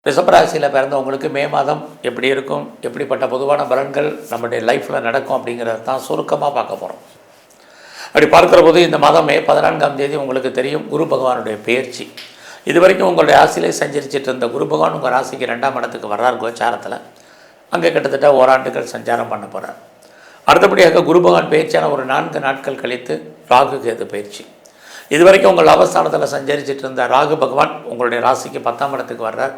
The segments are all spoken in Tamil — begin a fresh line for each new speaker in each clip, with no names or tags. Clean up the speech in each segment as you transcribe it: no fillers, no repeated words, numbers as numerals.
ரிஷபராசியில் பிறந்தவங்களுக்கு மே மாதம் எப்படி இருக்கும், எப்படிப்பட்ட பொதுவான பலன்கள் நம்முடைய லைஃப்பில் நடக்கும் அப்படிங்கிறத தான் சுருக்கமாக பார்க்க போகிறோம். அப்படி பார்க்குற போது இந்த மாதம் மே 14ஆம் தேதி உங்களுக்கு தெரியும் குரு பகவானுடைய பெயர்ச்சி. இது வரைக்கும் உங்களுடைய ராசியிலே சஞ்சரிச்சிட்டு இருந்த குரு பகவான் உங்கள் ராசிக்கு 2ஆம் இடத்துக்கு வர்றார் கோச்சாரத்தில். அங்கே கிட்டத்தட்ட ஓராண்டுகள் சஞ்சாரம் பண்ண போகிறார். அடுத்தபடியாக குரு பகவான் பயிற்சியான ஒரு 4 நாட்கள் கழித்து ராகு கேது பயிற்சி. இது வரைக்கும் உங்கள் லாபஸ்தானத்தில் சஞ்சரிச்சிட்டு இருந்த ராகு பகவான் உங்களுடைய ராசிக்கு 10ஆம் இடத்துக்கு வர்றார்.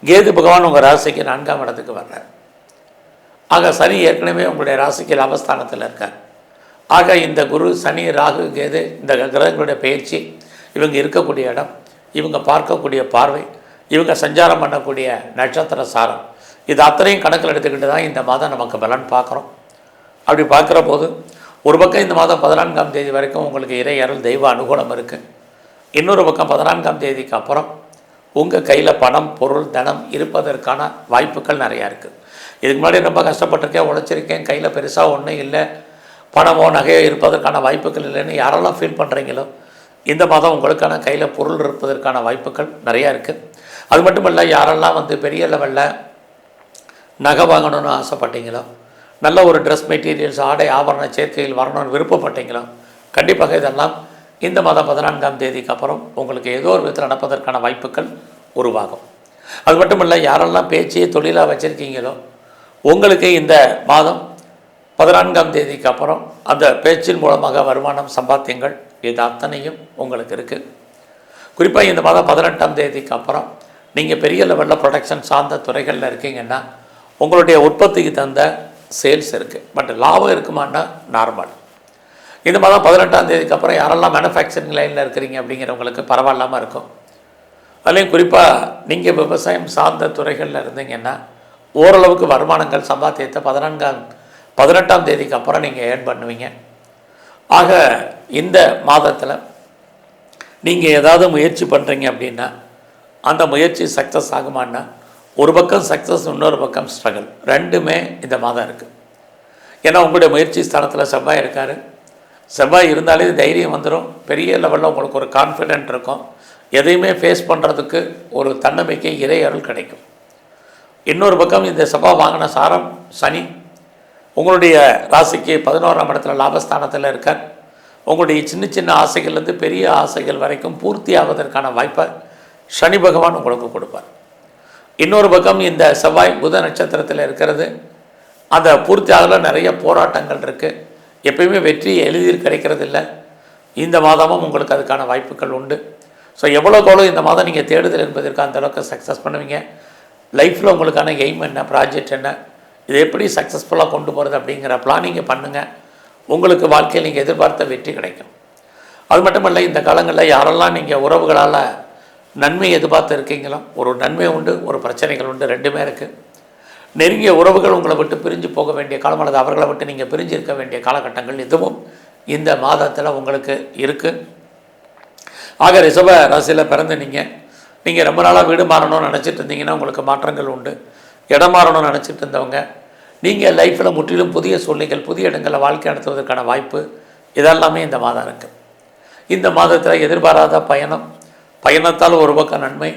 கேது பகவான் உங்கள் ராசிக்கு 4ஆம் இடத்துக்கு வர்றார். ஆக சனி ஏற்கனவே உங்களுடைய ராசிக்கு லாபஸ்தானத்தில் இருக்கார். ஆக இந்த குரு, சனி, ராகு, கேது இந்த கிரகங்களுடைய பயிற்சி, இவங்க இருக்கக்கூடிய இடம், இவங்க பார்க்கக்கூடிய பார்வை, இவங்க சஞ்சாரம் பண்ணக்கூடிய நட்சத்திர சாரம், இது அத்தனையும் கணக்கில் எடுத்துக்கிட்டு தான் இந்த மாதம் நமக்கு பலன் பார்க்குறோம். அப்படி பார்க்குற போது ஒரு பக்கம் இந்த மாதம் 14ஆம் தேதி வரைக்கும் உங்களுக்கு இறை அருள் தெய்வ அனுகூலம் இருக்குது. இன்னொரு பக்கம் 14ஆம் தேதிக்கு அப்புறம் உங்கள் கையில் பணம், பொருள், தனம் இருப்பதற்கான வாய்ப்புகள் நிறையா இருக்குது. இதுக்கு முன்னாடி ரொம்ப கஷ்டப்பட்டிருக்கேன், உழைச்சிருக்கேன், கையில் பெருசாக ஒன்றும் இல்லை, பணமோ நகையோ இருப்பதற்கான வாய்ப்புகள் இல்லைன்னு யாரெல்லாம் ஃபீல் பண்ணுறீங்களோ இந்த மாதம் உங்களுக்கான கையில் பொருள் இருப்பதற்கான வாய்ப்புகள் நிறையா இருக்குது. அது மட்டும் இல்லை, யாரெல்லாம் பெரிய லெவலில் நகை வாங்கணும்னு ஆசைப்பட்டீங்களோ, நல்ல ஒரு ட்ரெஸ் மெட்டீரியல்ஸ், ஆடை ஆபரண சேர்க்கையில் வரணும்னு விருப்பப்பட்டீங்களோ கண்டிப்பாக இதெல்லாம் இந்த மாதம் 14ஆம் தேதிக்கு அப்புறம் உங்களுக்கு ஏதோ ஒரு விதத்தில் நடப்பதற்கான வாய்ப்புகள் உருவாகும். அது மட்டும் இல்லை, யாரெல்லாம் பேச்சையே தொழிலாக வச்சுருக்கீங்களோ உங்களுக்கு இந்த மாதம் 14ஆம் தேதிக்கு அப்புறம் அந்த பேச்சின் மூலமாக வருமானம், சம்பாத்தியங்கள் இது அத்தனையும் உங்களுக்கு இருக்குது. குறிப்பாக இந்த மாதம் 18ஆம் தேதிக்கு அப்புறம் நீங்கள் பெரிய லெவலில் ப்ரொடக்ஷன் சார்ந்த துறைகளில் இருக்கீங்கன்னா உங்களுடைய உற்பத்திக்கு தகுந்த சேல்ஸ் இருக்குது. பட் லாபம் இருக்குமான்னா நார்மல். இந்த மாதம் 18ஆம் தேதிக்கு அப்புறம் யாரெல்லாம் மேனுஃபேக்சரிங் லைனில் இருக்கிறீங்க அப்படிங்கிறவங்களுக்கு பரவாயில்லாமல் இருக்கும். அதுலேயும் குறிப்பாக நீங்கள் விவசாயம் சார்ந்த துறைகளில் இருந்தீங்கன்னா ஓரளவுக்கு வருமானங்கள், சம்பாத்தியத்தை 18ஆம் தேதிக்கு அப்புறம் நீங்கள் ஏர்ன் பண்ணுவீங்க. ஆக இந்த மாதத்தில் நீங்கள் ஏதாவது முயற்சி பண்ணுறீங்க அப்படின்னா அந்த முயற்சி சக்ஸஸ் ஆகுமான்னா ஒரு பக்கம் சக்ஸஸ், இன்னொரு பக்கம் ஸ்ட்ரகிள், ரெண்டுமே இந்த மாதம் இருக்குது. ஏன்னா உங்களுடைய முயற்சி ஸ்தானத்தில் செவ்வாய் இருக்கார். செவ்வாய் இருந்தாலே தைரியம் வந்துடும், பெரிய லெவலில் உங்களுக்கு ஒரு கான்ஃபிடென்ட் இருக்கும், எதையுமே ஃபேஸ் பண்ணுறதுக்கு ஒரு தன்னம்பிக்கை, இறை அருள் கிடைக்கும். இன்னொரு பக்கம் இந்த செவ்வாய் வாங்கின சாரம் சனி உங்களுடைய ராசிக்கு 11ஆம் இடத்துல லாபஸ்தானத்தில் இருக்கார். உங்களுடைய சின்ன சின்ன ஆசைகள்லேருந்து பெரிய ஆசைகள் வரைக்கும் பூர்த்தி ஆவதற்கான வாய்ப்பை சனி பகவான் உங்களுக்கு கொடுப்பார். இன்னொரு பக்கம் இந்த செவ்வாய் புத நட்சத்திரத்தில் இருக்கிறது, அந்த பூர்த்தி ஆகல நிறைய போராட்டங்கள் இருக்குது. எப்பயுமே வெற்றி எளிதில் கிடைக்கிறது இல்லை. இந்த மாதமும் உங்களுக்கு அதுக்கான வாய்ப்புகள் உண்டு. ஸோ எவ்வளோக்கு இந்த மாதம் நீங்கள் தேடுதல் என்பதற்கு அந்தளவுக்கு சக்ஸஸ் பண்ணுவீங்க. லைஃப்பில் உங்களுக்கான எய்ம் என்ன, ப்ராஜெக்ட் என்ன, இது எப்படி சக்ஸஸ்ஃபுல்லாக கொண்டு போகிறது அப்படிங்கிற பிளானிங்கை பண்ணுங்கள். உங்களுக்கு வாழ்க்கையில் நீங்கள் எதிர்பார்த்த வெற்றி கிடைக்கும். அது மட்டும் இல்லை, இந்த காலங்களில் யாரெல்லாம் நீங்கள் உறவுகளால் நன்மை எதிர்பார்த்து இருக்கீங்களோ ஒரு நன்மை உண்டு, ஒரு பிரச்சனைகள் உண்டு, ரெண்டுமே இருக்குது. நெருங்கிய உறவுகள் உங்களை விட்டு பிரிஞ்சு போக வேண்டிய காலம் அல்லது அவர்களை விட்டு நீங்கள் பிரிஞ்சு இருக்க வேண்டிய காலகட்டங்கள் இதுவும் இந்த மாதத்தில் உங்களுக்கு இருக்குது. ஆக ரிஷப ராசியில் பிறந்து நீங்கள் ரொம்ப நாளாக வீடு மாறணும்னு நினச்சிட்டு இருந்தீங்கன்னா உங்களுக்கு மாற்றங்கள் உண்டு. இடம் மாறணும்னு நினச்சிட்டு இருந்தவங்க நீங்கள் லைஃப்பில் முற்றிலும் புதிய சூழ்நிலைகள், புதிய இடங்களில் வாழ்க்கை நடத்துவதற்கான வாய்ப்பு இதெல்லாமே இந்த மாதம் இருக்குது. இந்த மாதத்தில் எதிர்பாராத பயணத்தால் ஒரு பக்கம் நன்மை,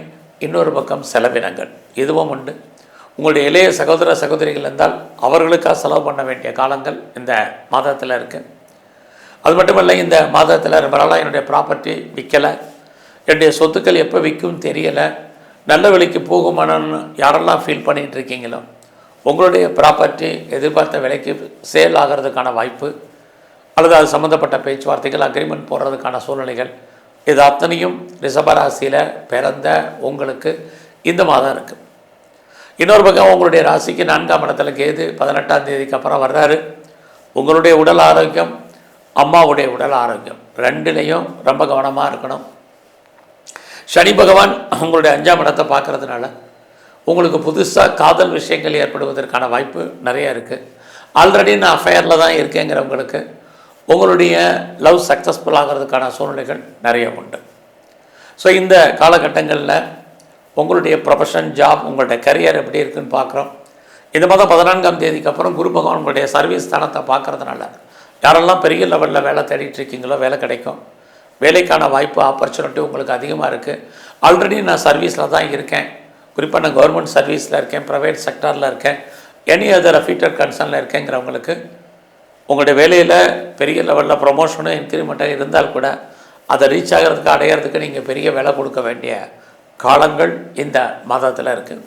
இன்னொரு பக்கம் செலவினங்கள் இதுவும் உண்டு. உங்களுடைய இளைய சகோதர சகோதரிகள் இருந்தால் அவர்களுக்காக செலவு பண்ண வேண்டிய காலங்கள் இந்த மாதத்தில் இருக்குது. அது மட்டும் இல்லை, இந்த மாதத்தில் ரொம்ப நாளாக என்னுடைய ப்ராப்பர்ட்டி விற்கலை, என்னுடைய சொத்துக்கள் எப்போ விற்கும் தெரியலை, நல்ல விலைக்கு போகுமானு யாரெல்லாம் ஃபீல் பண்ணிகிட்டு இருக்கீங்களோ உங்களுடைய ப்ராப்பர்ட்டி எதிர்பார்த்த விலைக்கு சேல் ஆகிறதுக்கான வாய்ப்பு அல்லது அது சம்மந்தப்பட்ட பேச்சுவார்த்தைகள், அக்ரிமெண்ட் போடுறதுக்கான சூழ்நிலைகள் இது அத்தனையும் ரிஷபராசியில் பிறந்த உங்களுக்கு இந்த மாதம் இருக்குது. இன்னொரு பக்கம் உங்களுடைய ராசிக்கு 4ஆம் இடத்துல கேது 18ஆம் தேதிக்கு அப்புறம் வர்றாரு. உங்களுடைய உடல் ஆரோக்கியம், அம்மாவுடைய உடல் ஆரோக்கியம் ரெண்டுலேயும் ரொம்ப கவனமாக இருக்கணும். சனி பகவான் உங்களுடைய 5ஆம் இடத்தை பார்க்குறதுனால உங்களுக்கு புதுசாக காதல் விஷயங்கள் ஏற்படுவதற்கான வாய்ப்பு நிறையா இருக்குது. ஆல்ரெடி நான் அஃபேரில் தான் இருக்கேங்கிறவங்களுக்கு உங்களுடைய லவ் சக்ஸஸ்ஃபுல் ஆகிறதுக்கான சூழ்நிலைகள் நிறைய உண்டு. ஸோ இந்த காலகட்டங்களில் உங்களுடைய ப்ரொஃபஷன், ஜாப், உங்களுடைய கரியர் எப்படி இருக்குதுன்னு பார்க்குறோம். இந்த மாதம் 14ஆம் தேதிக்கு அப்புறம் குரு பகவான் உங்களுடைய சர்வீஸ் ஸ்தானத்தை பார்க்குறதுனால யாரெல்லாம் பெரிய லெவலில் வேலை தேடிட்டு இருக்கீங்களோ வேலை கிடைக்கும். வேலைக்கான வாய்ப்பு, ஆப்பர்ச்சுனிட்டி உங்களுக்கு அதிகமாக இருக்குது. ஆல்ரெடி நான் சர்வீஸில் தான் இருக்கேன், குறிப்பாக நான் கவர்மெண்ட் சர்வீஸில் இருக்கேன், ப்ரைவேட் செக்டாரில் இருக்கேன், எனி அதர் அஃபிட்டட் கன்சர்னில் இருக்கேங்கிறவங்களுக்கு உங்களுடைய வேலையில் பெரிய லெவலில் ப்ரொமோஷனும் இன்க்ரிமெண்ட்டாக இருந்தால் கூட அதை ரீச் ஆகிறதுக்கு அடையிறதுக்கு நீங்கள் பெரிய விலை கொடுக்க வேண்டிய காலங்கள் இந்த மாதத்தில் இருக்குது.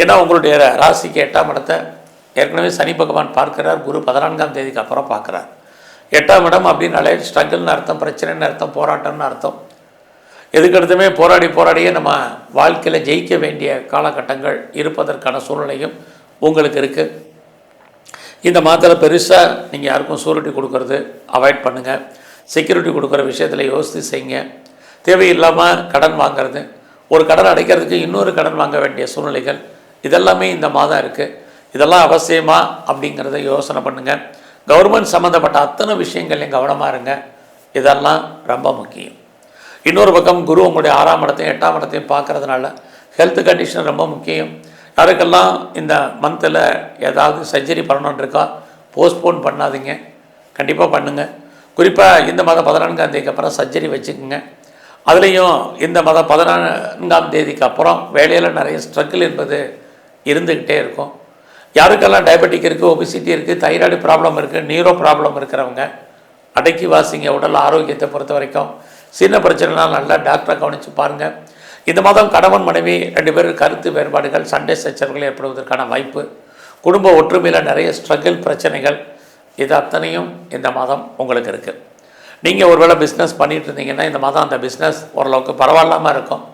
ஏன்னா உங்களுடைய ராசிக்கு 8ஆம் இடத்தை ஏற்கனவே சனி பகவான் பார்க்குறார். குரு 14ஆம் தேதிக்கு அப்புறம் பார்க்குறார். 8ஆம் இடம் அப்படின்னாலே ஸ்ட்ரகிள்னு அர்த்தம், பிரச்சனைன்னு அர்த்தம், போராட்டம்னு அர்த்தம். எதுக்கடுத்துமே போராடியே நம்ம வாழ்க்கையில் ஜெயிக்க வேண்டிய காலகட்டங்கள் இருப்பதற்கான சூழ்நிலையும் உங்களுக்கு இருக்குது. இந்த மாதத்தில் பெருசாக நீங்கள் யாருக்கும் சூரிட்டி கொடுக்கறது அவாய்ட் பண்ணுங்கள். செக்யூரிட்டி கொடுக்குற விஷயத்தில் யோசித்து செய்யுங்க. தேவையில்லாமல் கடன் வாங்கிறது, ஒரு கடன் அடைக்கிறதுக்கு இன்னொரு கடன் வாங்க வேண்டிய சூழ்நிலைகள் இதெல்லாமே இந்த மாதம் இருக்குது. இதெல்லாம் அவசியமா அப்படிங்கிறத யோசனை பண்ணுங்கள். கவர்மெண்ட் சம்மந்தப்பட்ட அத்தனை விஷயங்கள்லையும் கவனமாக இருங்க. இதெல்லாம் ரொம்ப முக்கியம். இன்னொரு பக்கம் குரு உங்களுடைய 6ஆம் இடத்தையும் 8ஆம் இடத்தையும் பார்க்குறதுனால ஹெல்த் கண்டிஷன் ரொம்ப முக்கியம். யாருக்கெல்லாம் இந்த மந்தில் ஏதாவது சர்ஜரி பண்ணணுன்னு இருக்கா போஸ்ட்போன் பண்ணாதீங்க, கண்டிப்பாக பண்ணுங்கள். குறிப்பாக இந்த மாதம் 14ஆம் தேதிக்கு அப்புறம் சர்ஜரி வச்சுக்கோங்க. அதுலேயும் இந்த மாதம் 14ஆம் தேதிக்கு அப்புறம் வேலையில் நிறைய ஸ்ட்ரகிள் என்பது இருந்துக்கிட்டே இருக்கும். யாருக்கெல்லாம் டயபெட்டிக் இருக்குது, ஒபிசிட்டி இருக்குது, தைராய்டு ப்ராப்ளம் இருக்குது, நீரோ ப்ராப்ளம் இருக்கிறவங்க அடக்கி வாசிங்க. உடல் ஆரோக்கியத்தை பொறுத்த வரைக்கும் சின்ன பிரச்சனைலாம் நல்லா டாக்டரை கவனித்து பாருங்கள். இந்த மாதம் கணவன் மனைவி 2 பேர் கருத்து வேறுபாடுகள், சண்டை சச்சரவுகள் ஏற்படுவதற்கான வாய்ப்பு, குடும்ப ஒற்றுமையில் நிறைய ஸ்ட்ரகிள் பிரச்சனைகள், இது அத்தனையும் இந்த மாதம் உங்களுக்கு இருக்குது. நீங்கள் ஒருவேளை பிஸ்னஸ் பண்ணிகிட்டு இருந்தீங்கன்னா இந்த மாதம் அந்த பிஸ்னஸ் ஓரளவுக்கு பரவாயில்லாமல் இருக்கும்.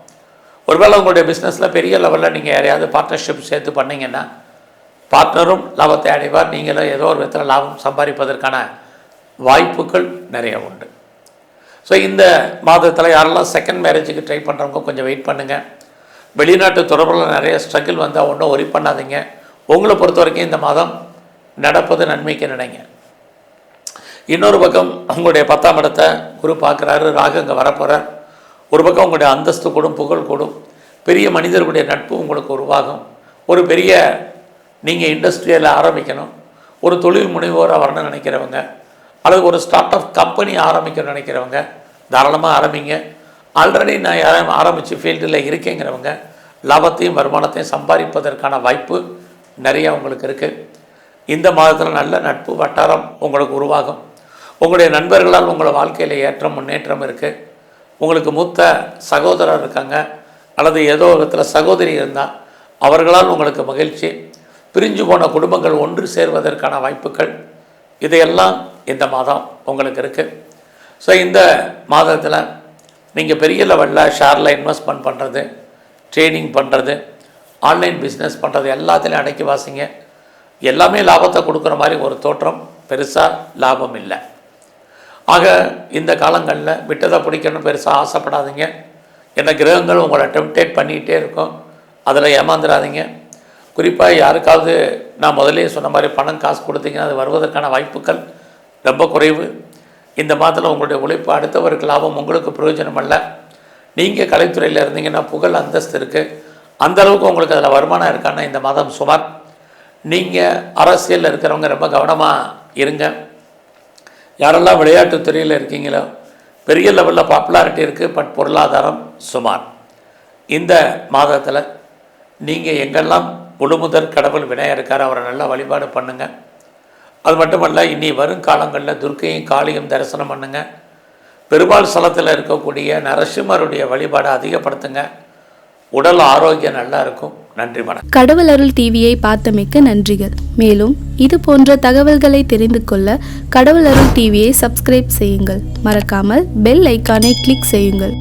ஒருவேளை உங்களுடைய பிஸ்னஸில் பெரிய லெவலில் நீங்கள் யாரையாவது பார்ட்னர்ஷிப் சேர்த்து பண்ணிங்கன்னா பார்ட்னரும் லாபத்தை அடைவார், நீங்களும் ஏதோ ஒரு விதத்தில் லாபம் சம்பாதிப்பதற்கான வாய்ப்புகள் நிறைய உண்டு. ஸோ இந்த மாதத்தில் யாரெல்லாம் செகண்ட் மேரேஜுக்கு ட்ரை பண்ணுறவங்க கொஞ்சம் வெயிட் பண்ணுங்கள். வெளிநாட்டு தொடர்பில் நிறைய ஸ்ட்ரகிள் வந்தால் ஒன்றும் ஒரி பண்ணாதீங்க. உங்களை பொறுத்த வரைக்கும் இந்த மாதம் நடப்பது நன்மைக்கு நினைங்க. இன்னொரு பக்கம் உங்களுடைய 10ஆம் இடத்தை குரு பார்க்குறாரு, ராகு அங்கே வரப்போகிறார். ஒரு பக்கம் உங்களுடைய அந்தஸ்து கூடும், புகழ் கூடும், பெரிய மனிதர்களுடைய நட்பு உங்களுக்கு உருவாகும். ஒரு பெரிய நீங்கள் இண்டஸ்ட்ரியில் ஆரம்பிக்கணும், ஒரு தொழில் முனைவோராக வரணும்னு நினைக்கிறவங்க, அல்லது ஒரு ஸ்டார்ட் அப் கம்பெனி ஆரம்பிக்கணும்னு நினைக்கிறவங்க தாராளமாக ஆரம்பிங்க. ஆல்ரெடி நான் ஆரம்பித்து ஃபீல்டில் இருக்கேங்கிறவங்க லாபத்தையும் வருமானத்தையும் சம்பாதிப்பதற்கான வாய்ப்பு நிறையா உங்களுக்கு இருக்குது. இந்த மாதத்தில் நல்ல நட்பு வட்டாரம் உங்களுக்கு உருவாகும். உங்களுடைய நண்பர்களால் உங்களை வாழ்க்கையில் ஏற்றம் முன்னேற்றம் இருக்குது. உங்களுக்கு மூத்த சகோதரர் இருக்காங்க அல்லது ஏதோ விதத்தில் சகோதரி இருந்தால் அவர்களால் உங்களுக்கு மகிழ்ச்சி. பிரிஞ்சு போன குடும்பங்கள் ஒன்று சேர்வதற்கான வாய்ப்புகள் இதையெல்லாம் இந்த மாதம் உங்களுக்கு இருக்குது. ஸோ இந்த மாதத்தில் நீங்கள் பெரிய லெவலில் ஷேரில் இன்வெஸ்ட்மெண்ட் பண்ணுறது, ட்ரேடிங் பண்ணுறது, ஆன்லைன் பிஸ்னஸ் பண்ணுறது எல்லாத்துலேயும் அடக்கி வாசிங்க. எல்லாமே லாபத்தை கொடுக்குற மாதிரி ஒரு தோற்றம், பெருசாக லாபம் இல்லை. ஆக இந்த காலங்களில் விட்டதை பிடிக்கணும் பெருசாக ஆசைப்படாதீங்க. என்ன கிரகங்கள் உங்களை டெம்ப்டேட் பண்ணிகிட்டே இருக்கும், அதில் ஏமாந்துடாதீங்க. குறிப்பாக யாருக்காவது நான் முதலே சொன்ன மாதிரி பணம் காசு கொடுத்தீங்கன்னா அது வருவதற்கான வாய்ப்புகள் ரொம்ப குறைவு. இந்த மாதத்தில் உங்களுடைய உழைப்பு அடுத்தவருக்கு லாபம், உங்களுக்கு பிரயோஜனம் அல்ல. நீங்கள் கலைத்துறையில் இருந்தீங்கன்னா புகழ் அந்தஸ்து இருக்குது, அந்தளவுக்கு உங்களுக்கு அதில் வருமானம் இருக்கான்னா இந்த மாதம் சுமார். நீங்கள் அரசியலில் இருக்கிறவங்க ரொம்ப கவனமாக இருங்க. யாரெல்லாம் விளையாட்டுத்துறையில் இருக்கீங்களோ பெரிய லெவலில் பாப்புலாரிட்டி இருக்குது, பட் பொருளாதாரம் சுமார். இந்த மாதத்தில் நீங்கள் எங்கெல்லாம் முழுமுதற் கடவுள் விநாயகர் இருக்கார், அவரை நல்லா வழிபாடு பண்ணுங்கள். அது மட்டுமல்ல, இனி வரும் காலங்களில் துர்க்கையும் காளியும் தரிசனம் பண்ணுங்கள். பெருமாள் ஸ்தலத்தில் இருக்கக்கூடிய நரசிம்மருடைய வழிபாடை அதிகப்படுத்துங்க. உடல் ஆரோக்கியம் நல்லா இருக்கும். நன்றி. வணக்கம்.
கடவுள் அருள் டிவியை பார்த்தமைக்க நன்றிகள். மேலும் இது போன்ற தகவல்களை தெரிந்து கொள்ள கடவுள் அருள் டிவியை சப்ஸ்கிரைப் செய்யுங்கள். மறக்காமல் பெல் ஐக்கானை கிளிக் செய்யுங்கள்.